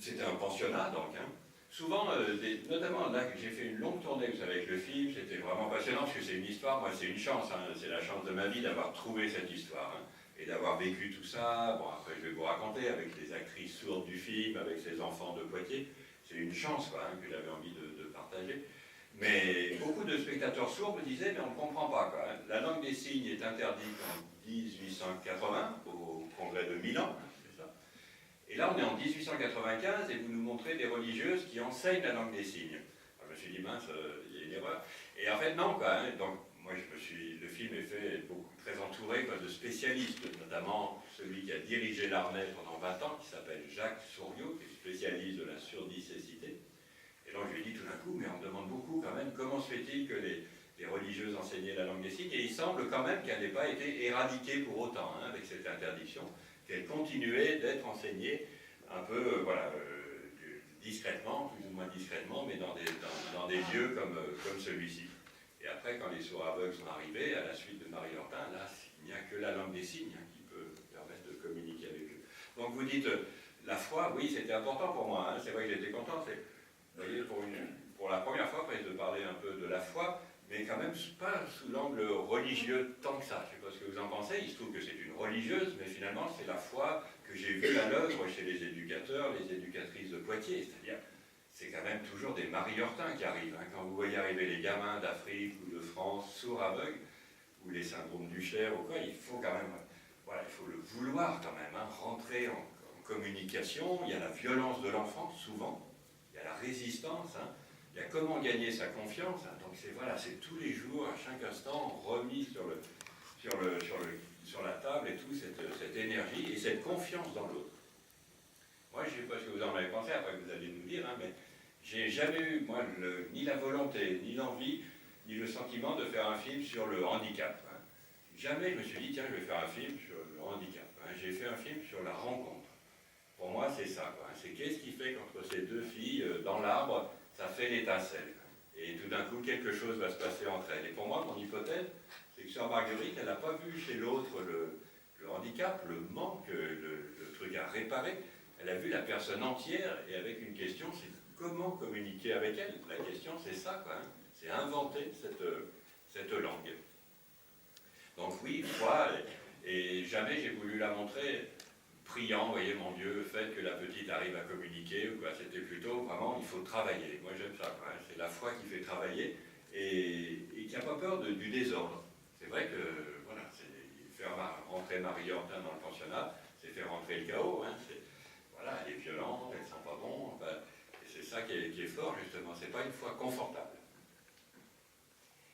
C'était un pensionnat, donc. Hein. Souvent, notamment là, j'ai fait une longue tournée, vous savez, avec le film, c'était vraiment passionnant, parce que c'est une histoire, moi c'est une chance, hein, c'est la chance de ma vie d'avoir trouvé cette histoire, hein, et d'avoir vécu tout ça. Bon, après je vais vous raconter, avec les actrices sourdes du film, avec ces enfants de Poitiers, c'est une chance, quoi, hein, que j'avais envie de partager. Mais beaucoup de spectateurs sourds me disaient, mais on ne comprend pas, quoi. Hein. La langue des signes est interdite en 1880, au congrès de Milan, c'est ça. Et là, on est en 1895 et vous nous montrez des religieuses qui enseignent la langue des signes. Alors, je me suis dit, mince, il y a une erreur. Et en fait, non, quoi. Hein. Donc, moi, le film est fait très entouré quoi, de spécialistes, notamment celui qui a dirigé l'armée pendant 20 ans, qui s'appelle Jacques Souriau, qui est spécialiste de la surdicécité. Et donc, je lui ai dit tout d'un coup, mais on me demande beaucoup quand même, comment se fait-il que les religieuses enseignaient la langue des signes? Et il semble quand même qu'elle n'ait pas été éradiquée pour autant, hein, avec cette interdiction, qu'elle continuait d'être enseignée un peu, voilà, discrètement, plus ou moins discrètement, mais dans des lieux comme celui-ci. Et après, quand les sourds aveugles sont arrivés, à la suite de Marie Hortin, là, il n'y a que la langue des signes hein, qui peut permettre de communiquer avec eux. Donc vous dites, la foi, oui, c'était important pour moi, hein, c'est vrai que j'étais content. Vous voyez, pour la première fois, après, de parler un peu de la foi, mais quand même pas sous l'angle religieux tant que ça. Je ne sais pas ce que vous en pensez, il se trouve que c'est une religieuse, mais finalement c'est la foi que j'ai vue à l'œuvre chez les éducateurs, les éducatrices de Poitiers, c'est-à-dire c'est quand même toujours des Marie Hortin qui arrivent. Hein. Quand vous voyez arriver les gamins d'Afrique ou de France, sourds aveugles, ou les syndromes du Cher ou quoi, il faut quand même, voilà, il faut le vouloir quand même, hein, rentrer en communication. Il y a la violence de l'enfant, souvent, il y a la résistance, hein. Il y a comment gagner sa confiance, hein. Donc c'est tous les jours, à chaque instant, remis sur la table et tout, cette énergie et cette confiance dans l'autre. Moi, je ne sais pas ce que vous en avez pensé, après vous allez nous dire, hein, mais j'ai jamais eu, moi, ni la volonté, ni l'envie, ni le sentiment de faire un film sur le handicap. Hein. Jamais je me suis dit, tiens, je vais faire un film sur le handicap. Hein. J'ai fait un film sur la rencontre. Pour moi, c'est ça. Quoi. C'est qu'est-ce qui fait qu'entre ces deux filles, dans l'arbre, ça fait l'étincelle. Et tout d'un coup, quelque chose va se passer entre elles. Et pour moi, mon hypothèse, c'est que Sœur Marguerite, elle n'a pas vu chez l'autre le handicap, le manque, le truc à réparer. Elle a vu la personne entière et avec une question, c'est comment communiquer avec elle. La question, c'est ça, quoi. Hein. C'est inventer cette langue. Donc oui, foi, et jamais j'ai voulu la montrer priant, voyez mon Dieu, faites que la petite arrive à communiquer, ou quoi. C'était plutôt vraiment, il faut travailler. Moi j'aime ça, quoi. C'est la foi qui fait travailler et qui n'a pas peur du désordre. C'est vrai que, voilà, faire rentrer Marie Hortin dans le pensionnat, c'est faire rentrer le chaos. Hein. Voilà, elle est violente, elle sent pas bon. Enfin, et c'est ça qui est fort, justement. C'est pas une foi confortable.